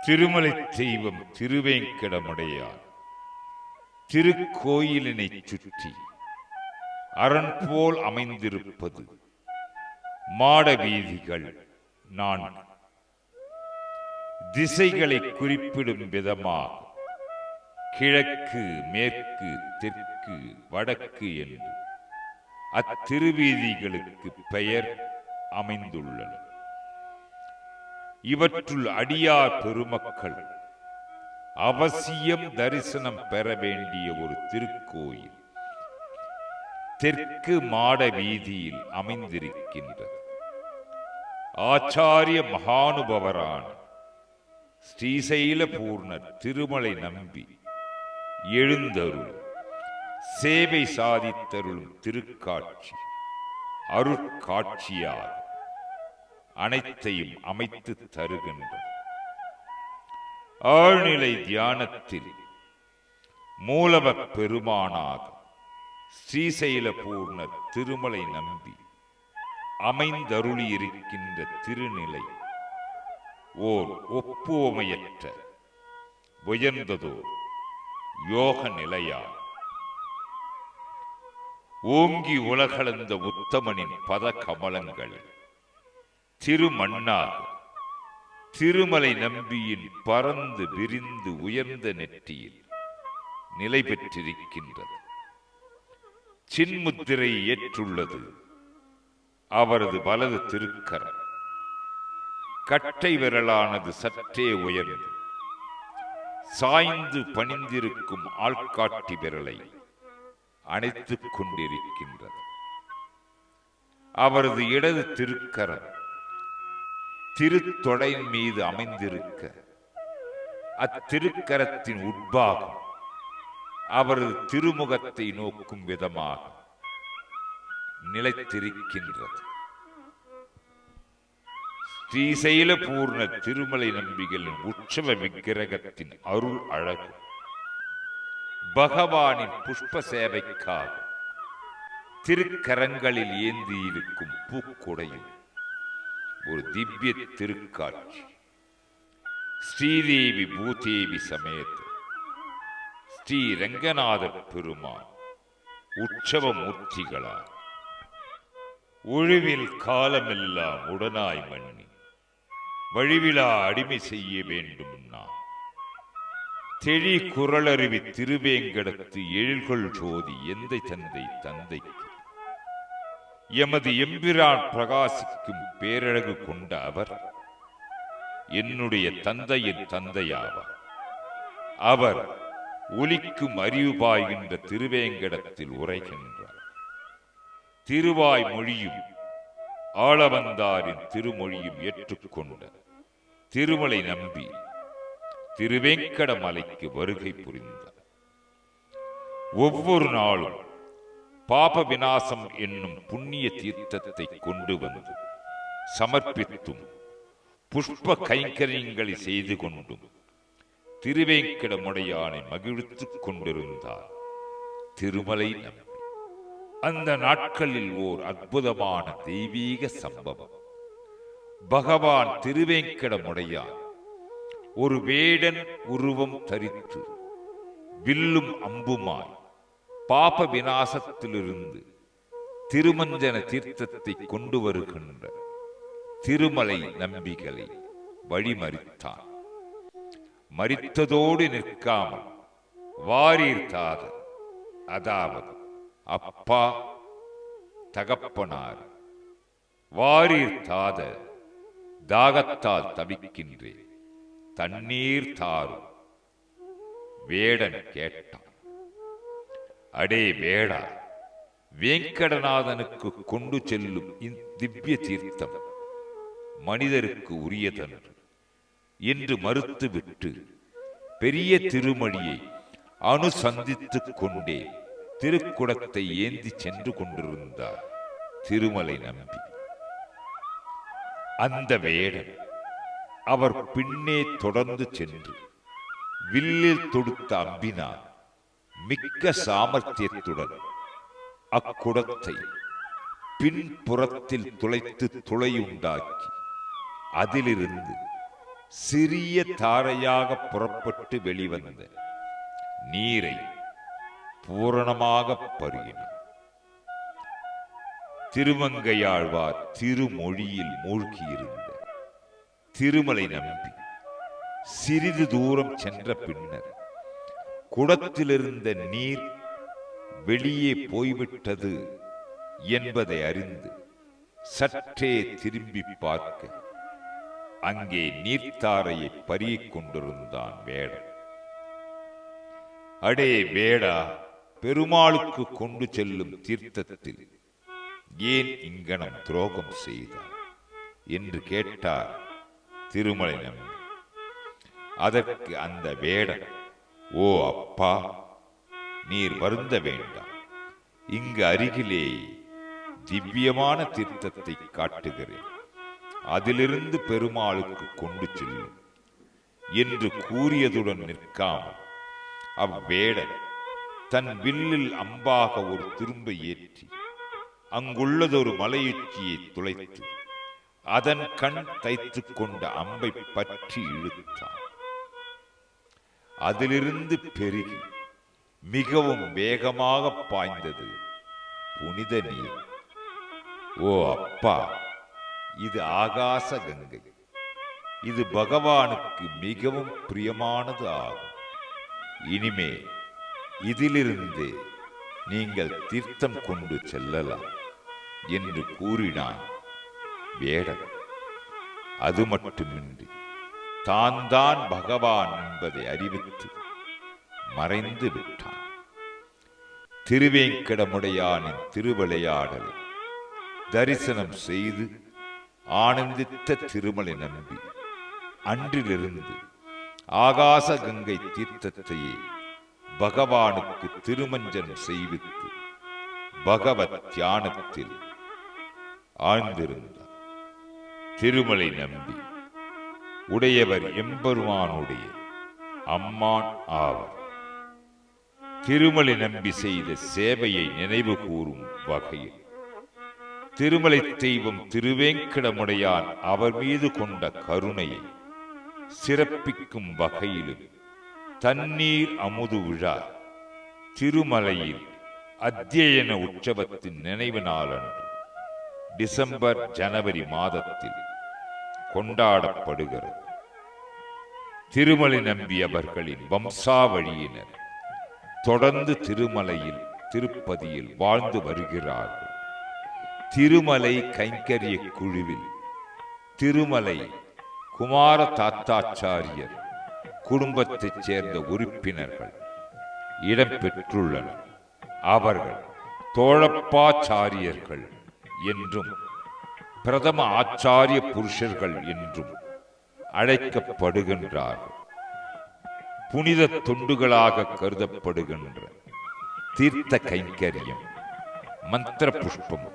திருமலை தெய்வம் திருவேங்கடமுடையார் திருக்கோயிலினை சுற்றி அரண் போல் அமைந்திருப்பது மாட வீதிகள் 4. திசைகளை குறிப்பிடும் விதமாக கிழக்கு, மேற்கு, தெற்கு, வடக்கு என்று அத்திருவீதிகளுக்கு பெயர் அமைந்துள்ளன. இவற்றுள் அடியார் பெருமக்கள் அவசியம் தரிசனம் பெற வேண்டிய ஒரு திருக்கோயில் தெற்கு மாட வீதியில் அமைந்திருக்கின்றது. ஆச்சாரிய மகானுபவரான ஸ்ரீசைல பூர்ணர் திருமலை நம்பி எழுந்தருள் சேவை சாதித்தருளும் திருக்காட்சி அருட்காட்சியாக அனைத்தையும் அமைத்து தருகின்ற ஆழ்நிலை தியானத்தில் மூலவ பெருமானாக ஸ்ரீசைல பூர்ணர் திருமலை நம்பி அமைந்தருளி இருக்கின்ற திருநிலை ஓர் ஒப்புவமையற்ற உயர்ந்ததோர் யோக நிலையா. ஓங்கி உலகளந்த உத்தமனின் பத கமலங்கள் திருமண்ணாக திருமலை நம்பியின் பறந்து விரிந்து உயர்ந்த நெற்றியில் நிலை பெற்றிருக்கின்றது. சின்முத்திரை ஏற்றுள்ளது அவரது வலது திருக்கரம். கட்டை விரலானது சற்றே உயர்ந்து சாய்ந்து பணிந்திருக்கும் ஆள்காட்டி விரலை அணைத்துக் கொண்டிருக்கின்றது. அவரது இடது திருக்கரம் திருத்தொடையின் மீது அமைந்திருக்க அத்திருக்கரத்தின் உட்பாகம் அவரது திருமுகத்தை நோக்கும் விதமாக நிலைத்திருக்கின்றது. ஸ்ரீசைல பூர்ண திருமலை நம்பிகளின் உற்சவ விக்கிரகத்தின் அருள் அழகு பகவானின் புஷ்ப சேவைக்காக திருக்கரங்களில் ஏந்தியிருக்கும் பூக்குடையும் ஒரு திவ்ய திருக்காட்சி. ஸ்ரீதேவி பூதேவி சமேத ஸ்ரீ ரங்கநாத பெருமான் உற்சவ மூர்த்திகளார் ஒழிவில் காலமெல்லாம் உடனாய் மன்னி வழிவிழா அடிமை செய்ய வேண்டும். நான் தெளி குரலருவி திருவேங்கடத்து எழில்கொள் ஜோதி எந்தை தந்தை தந்தைக்கு எமது எம்பிரான் பிரகாசிக்கும் பேரழகு கொண்ட அவர் என்னுடைய தந்தையின் தந்தையாவார். அவர் ஒலிக்கும் அறிவு பாய்கின்ற திருவேங்கடத்தில் உரைகின்றார். திருவாய் மொழியும் ஆளவந்தாரின் திருமொழியும் ஏற்றுக்கொண்ட திருமலை நம்பி திருவேங்கட மலைக்கு வருகை புரிந்தார். ஒவ்வொரு நாளும் பாப விநாசம் என்னும் புண்ணிய தீர்த்தத்தை கொண்டு வந்து சமர்ப்பித்தும் புஷ்ப கைங்கரியங்களை செய்து கொண்டும் திருவேங்கடமுடையானை மகிழ்த்துக் கொண்டிருந்தார் திருமலை நம்பி. அந்த நாட்களில் ஓர் அற்புதமான தெய்வீக சம்பவம். பகவான் திருவேங்கடமுடையான் ஒரு வேடன் உருவம் தரித்து வில்லும் அம்புமாய் பாப விநாசத்திலிருந்து திருமஞ்சன தீர்த்தத்தை கொண்டு வருகின்ற திருமலை நம்பிகளை வழிமறித்தான். மரித்ததோடு நிற்காமல் வாரீர்த்தாத, அதாவது அப்பா தகப்பனார், வாரீர்த்தாத தாகத்தால் தவிக்கின்றேன், தண்ணீர் தாரும் வேடன் கேட்டான். அடே வேடா, வேங்கடநாதனுக்கு கொண்டு செல்லும் திவ்ய தீர்த்தம் மனிதருக்கு உரியதன்று என்று மறுத்துவிட்டு பெரிய திருமணியை அனுசந்தித்துக் கொண்டே திருக்குடத்தை ஏந்தி சென்று கொண்டிருந்தார் திருமலை நம்பி. அந்த வேடன் அவர் பின்னே தொடர்ந்து சென்று வில்லில் தொடுத்த அம்பினார் மிக்க சாமர்த்தியத்துடன் அக்குடத்தை பின்புறத்தில் துளைத்து துளையுண்டாக்கி அதிலிருந்து சிறிய தாரையாக புறப்பட்டு வெளிவந்த நீரை பூரணமாக பருகினார். திருமங்கையாழ்வார் திருமொழியில் மூழ்கியிருந்த திருமலை நம்பி சிறிது தூரம் சென்ற பின்னர் குடத்திலிருந்த நீர் வெளியே போய்விட்டது என்பதை அறிந்து சற்றே திரும்பி பார்க்க அங்கே நீர்த்தாரையை பருகிக் கொண்டிருந்தான் வேடன். அடே வேடா, பெருமாளுக்கு கொண்டு செல்லும் தீர்த்தத்தில் ஏன் இங்கனம் துரோகம் செய்தார் என்று கேட்டார் திருமலை நம்பி. அதற்கு அந்த வேடன், ஓ அப்பா, நீர் வருந்த வேண்டாம், இங்கு அருகிலே திவ்யமான தீர்த்தத்தை காட்டுகிறேன், அதிலிருந்து பெருமாளுக்கு கொண்டு செல்லும் என்று கூறியதுடன் நிற்காமல் அவ்வேடன் தன் வில்லில் அம்பாக ஒரு திரும்பை ஏற்றி அங்குள்ளதொரு மலையுச்சியை துளைத்து அதன் கண் தைத்து கொண்ட அம்பை பற்றி இழுத்தான். அதிலிருந்து பெருகி மிகவும் வேகமாக பாய்ந்தது புனித நீர். ஓ அப்பா, இது ஆகாச கங்கை, இது பகவானுக்கு மிகவும் பிரியமானது ஆகும். இனிமே இதிலிருந்து நீங்கள் தீர்த்தம் கொண்டு செல்லலாம் என்று கூறினான் வேடன். அது மட்டுமின்றி தான் பகவான் என்பதை அறிவித்து மறைந்து விட்டான். திருவேங்கடமுடையானின் திருவிளையாடலை தரிசனம் செய்து ஆனந்தித்த திருமலை நம்பி அன்றிலிருந்து ஆகாச கங்கை தீர்த்தத்தையே பகவானுக்கு திருமஞ்சனம் செய்வித்து பகவத் தியானத்தில் ஆழ்ந்திருந்தார். திருமலை நம்பி உடையவர் எம்பெருமானுடைய அம்மான் ஆவர். திருமலை நம்பி செய்த சேவையை நினைவு கூறும் வகையில் திருமலை தெய்வம் திருவேங்கடமுடையான் அவர் மீது கொண்ட கருணையை சிறப்பிக்கும் வகையிலும் தண்ணீர் அமுது விழா திருமலையில் அத்தியன உற்சவத்தின் நினைவு நாளன்று டிசம்பர் ஜனவரி மாதத்தில் கொண்டாடப்படுகிறது. திருமலை நம்பி அவர்களின் வம்சாவழியினர் தொடர்ந்து திருமலையில் திருப்பதியில் வாழ்ந்து வருகிறார்கள். திருமலை கைங்கரிய குழுவில் திருமலை குமார தாத்தாச்சாரியர் குடும்பத்தைச் சேர்ந்த உறுப்பினர்கள் இடம்பெற்றுள்ளனர். அவர்கள் தோழப்பாச்சாரியர்கள் என்றும் பிரதம ஆச்சாரிய புருஷர்கள் என்றும் அழைக்கப்படுகின்றார்கள். புனித தொண்டுகளாக கருதப்படுகின்ற தீர்த்த கைங்கரியம், மந்திர புஷ்பம்,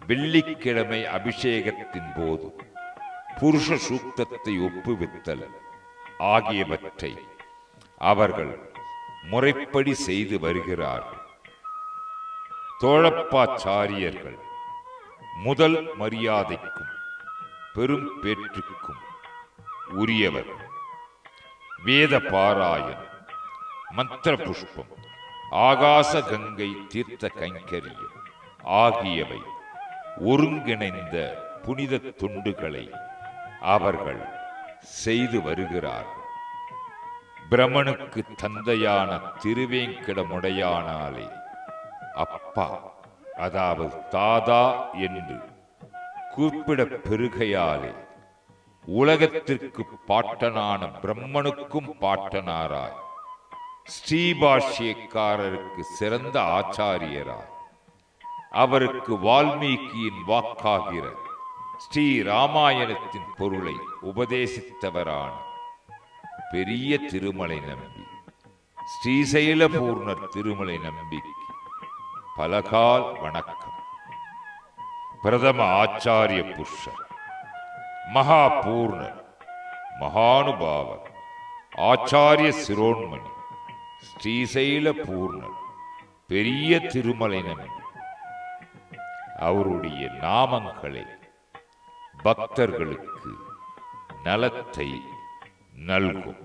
வெள்ளிக்கிழமை அபிஷேகத்தின் போது புருஷ சூக்தத்தை ஒப்புவித்தல் ஆகியவற்றை அவர்கள் முறைப்படி செய்து வருகிறார்கள். தோழப்பாச்சாரியர்கள் முதல் மரியாதைக்கும் பெரும் பேற்றுக்கும் உரியவர். வேத பாராயணம், மந்திர புஷ்பம், ஆகாச கங்கை தீர்த்த கைங்கரியம் ஆகியவை ஒருங்கிணைந்த புனித தொண்டுகளை அவர்கள் செய்து வருகிறார்கள். பிரமனுக்கு தந்தையான திருவேங்கடமுடையானாலே அப்பா, அதாவது தாதா என்று கூப்பிட பெருகையாலே உலகத்திற்கு பாட்டனான பிரம்மனுக்கும் பாட்டனாராய், ஸ்ரீபாஷ்யக்காரருக்கு சிறந்த ஆச்சாரியராய், அவருக்கு வால்மீகியின் வாக்காகிற ஸ்ரீ ராமாயணத்தின் பொருளை உபதேசித்தவரான பெரிய திருமலை நம்பி, ஸ்ரீசைலபூர்ணர் திருமலை நம்பிக்கு பலகால் வணக்கம். பிரதம ஆச்சாரிய புருஷர், மகாபூர்ணர், மகானுபாவர், ஆச்சாரிய சிரோன்மணி ஸ்ரீசைலபூர்ணர் பெரிய திருமலை நம்பி அவருடைய நாமங்களை பக்தர்களுக்கு நலத்தை நல்கும்.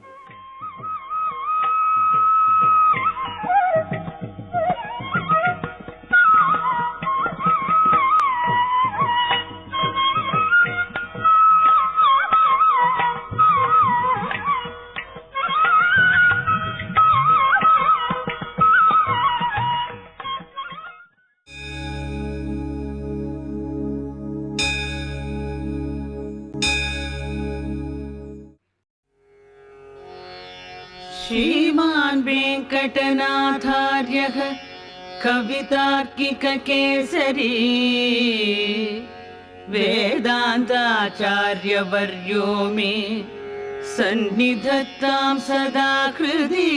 श्रीमान् वेङ्कटनाथार्यः कवितार्किककेसरी वेदान्ताचार्यवर्यो मे सन्निधत्तां सदा हृदि.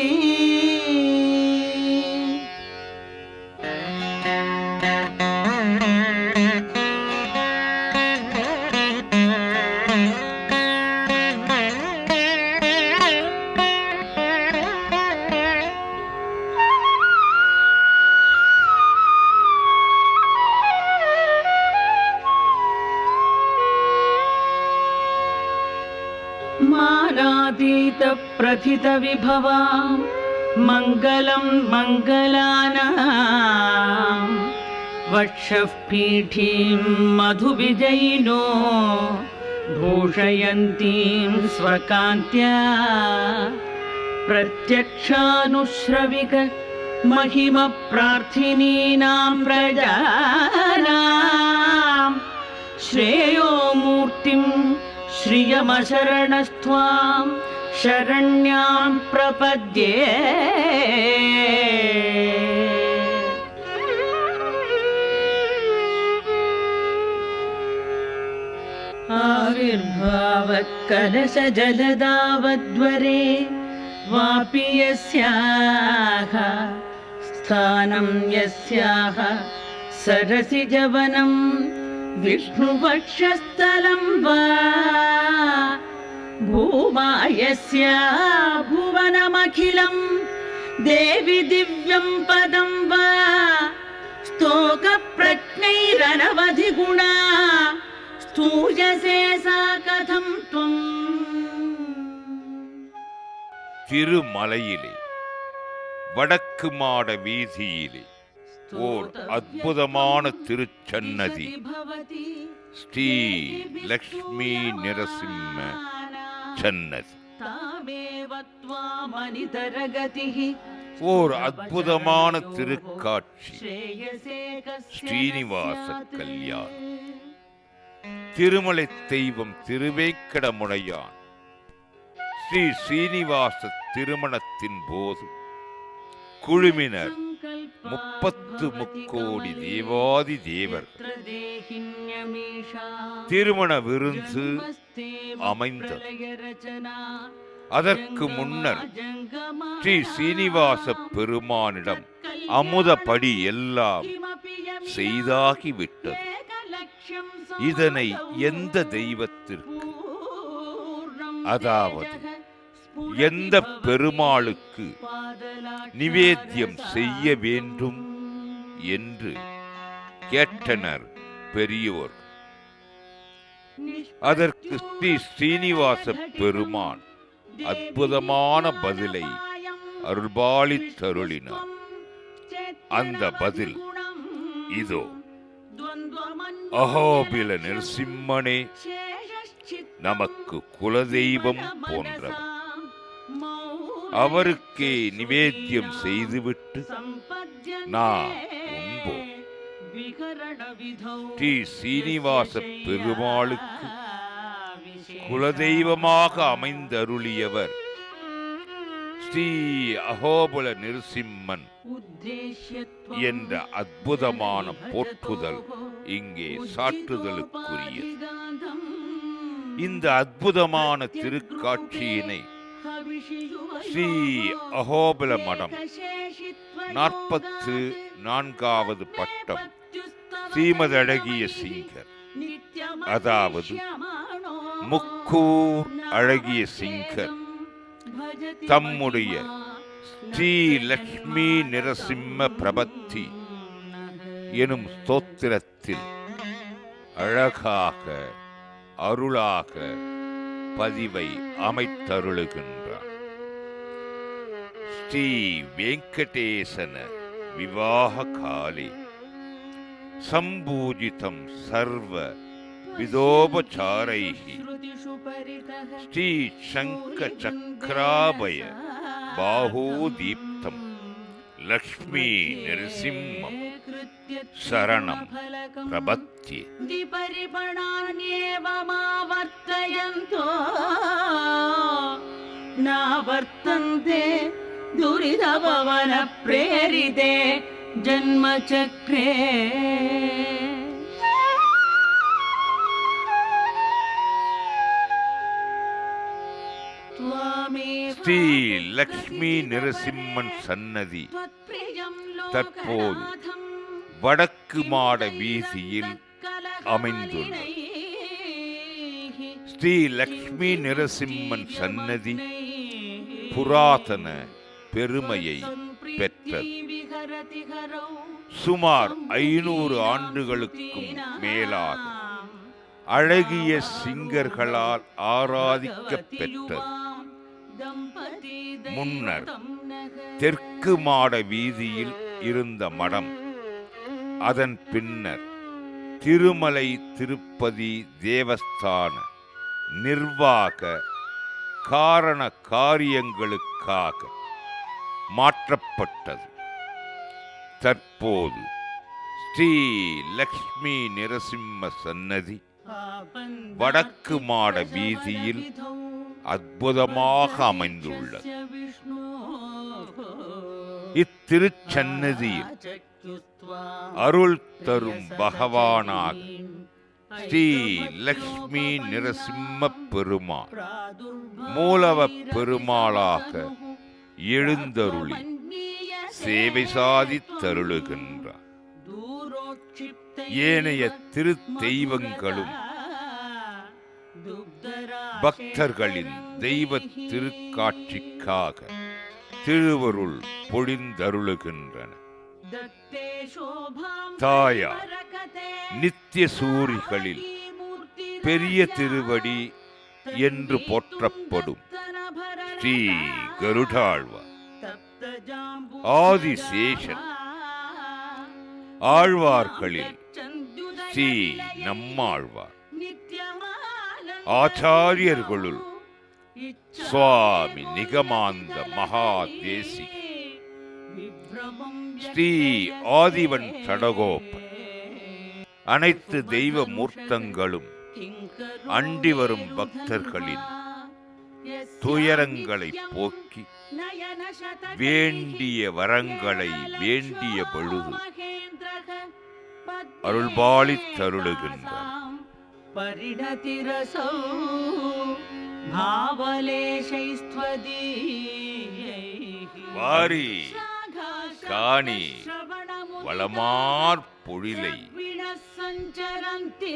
मालातीत प्रथित विभवां मङ्गलं मङ्गलानां वक्षः पीठीं मधुविजयिनो भूषयन्तीं स्वकान्त्या प्रत्यक्षानुश्रविक महिम प्रार्थिनीनां प्रजानां श्रेयो मूर्तिं श्रियमशरणस्त्वां शरण्यां प्रपद्ये. आविर्भावकलशजलदावद्वरे वापि यस्याः स्थानं यस्याः सरसिजवनं विष्णुवक्षस्थलं वा भूमा यस्या भुवनमखिलं देवि दिव्यं पदं वा स्तोकप्रज्ञैरनवधिगुणा स्तूयसे सा कथं त्वम्. திருமலையிலே வடக்கு மாட வீதியிலே ஓர் அற்புதமான திருச்சன்னதி ஸ்ரீ லக்ஷ்மி நரசிம்ம சன்னதி. ஓர் அற்புதமான திருக்காட்சி ஸ்ரீனிவாச கல்யாணம். திருமலை தெய்வம் திருவேங்கடமுடையான் ஸ்ரீ ஸ்ரீனிவாச திருமணத்தின் போது குழுமினர் 33 தேவாதி தேவர் திருமண விருந்து அமைந்தது. அதற்கு முன்னர் ஸ்ரீ சீனிவாச பெருமானிடம் அமுதப்படி எல்லாம் செய்தாகிவிட்டது. இதனை எந்த தெய்வத்திற்கு, அதாவது எந்த பெருமாளுக்கு நிவேத்தியம் செய்ய வேண்டும் என்று கேட்டனர் பெரியோர். அதற்கு ஸ்ரீ ஸ்ரீனிவாச பெருமான் அற்புதமான பதிலை அருள்பாலித்தருளினார். அந்த பதில் இதோ. அஹோபில நரசிம்மனே நமக்கு குலதெய்வம் போன்றவர். அவருக்கே நிவேத்தியம் செய்துவிட்டு நான் உண்போம். ஸ்ரீ சீனிவாச பெருமாளுக்கு குலதெய்வமாக அமைந்தருளியவர் ஸ்ரீ அஹோபல நரசிம்மன் என்ற அற்புதமான போற்றுதல் இங்கே சாற்றுதலுக்குரியது. இந்த அற்புதமான திருக்காட்சியினை ஸ்ரீ அஹோபல மடம் 44வது பட்டம் ஸ்ரீமதழகிய சிங்கர், அதாவது முக்கூர் அழகிய சிங்கர் தம்முடைய ஸ்ரீ லக்ஷ்மி நரசிம்ம பிரபத்தி எனும் ஸ்தோத்திரத்தில் அழகாக அருளாக பதிவை அமைத்தருளுகின்றார். ஸ்ரீ வெங்கடேசன விவாக காலே சம்பூஜிதம் சர்வ விதோபசாரைஹி ஸ்ரீ சங்க சக்ராபய பாஹோதீப்தம் லக்ஷ்மீ நரசிம்மம் சரணம் பிரபத்யே. பரிபணான்யேவமாவர்த்தயந்தோ நாவர்த்தந்தே துரிதபவன பிரேரிதே ஜன்மசக்ரே. ஸ்ரீ லக்ஷ்மி நரசிம்மன் சன்னதி தற்போது வடக்கு மாட வீதியில் அமைந்துள்ளது. ஸ்ரீ லக்ஷ்மி நரசிம்மன் சன்னதி புராதன பெருமையை பெற்றது. சுமார் 500 ஆண்டுகளுக்கும் மேலாக அழகிய சிங்கர்களால் ஆராதிக்கப்பெற்றது. முன்னர் தெற்கு மாட வீதியில் இருந்த மடம் அதன் பின்னர் திருமலை திருப்பதி தேவஸ்தான நிர்வாக காரண காரியங்களுக்காக மாற்றப்பட்டது. தற்போது ஸ்ரீ லக்ஷ்மி நரசிம்ம சன்னதி வடக்கு மாட வீதியில் அற்புதமாக அமைந்துள்ளது. இத்திருச்சன்னதியில் அருள் தரும் பகவானாக ஸ்ரீ லக்ஷ்மி நரசிம்ம பெருமாள் மூலவ பெருமாளாக எழுந்தருளி சேவை சாதித்தருளுகின்றார். ஏனைய திரு தெய்வங்களும் பக்தர்களின் தெய்வ திருக்காட்சிக்காக திருவருள் பொழிந்தருளுகின்றன. தாயார் நித்திய சூரிகளில் பெரிய திருவடி என்று போற்றப்படும் ஸ்ரீ கருடாழ்வார், ஆதிசேஷன், ஆழ்வார்களில் ஸ்ரீ நம்மாழ்வார், ஆச்சாரியர்களுள் சுவாமி நிகமாந்த மகாதேசி, ஸ்ரீ ஆதிவன் சடகோபன், அனைத்து தெய்வ மூர்த்தங்களும் அண்டி வரும் பக்தர்களின் துயரங்களை போக்கி வேண்டிய வரங்களை வேண்டிய பொழுது அருள்பாலித் தருளுகின்றார். परिणतिरसौ भावलेशैस्त्वदीयैः வாரி காணி வளமார் பொழிலை सञ्चरन्ति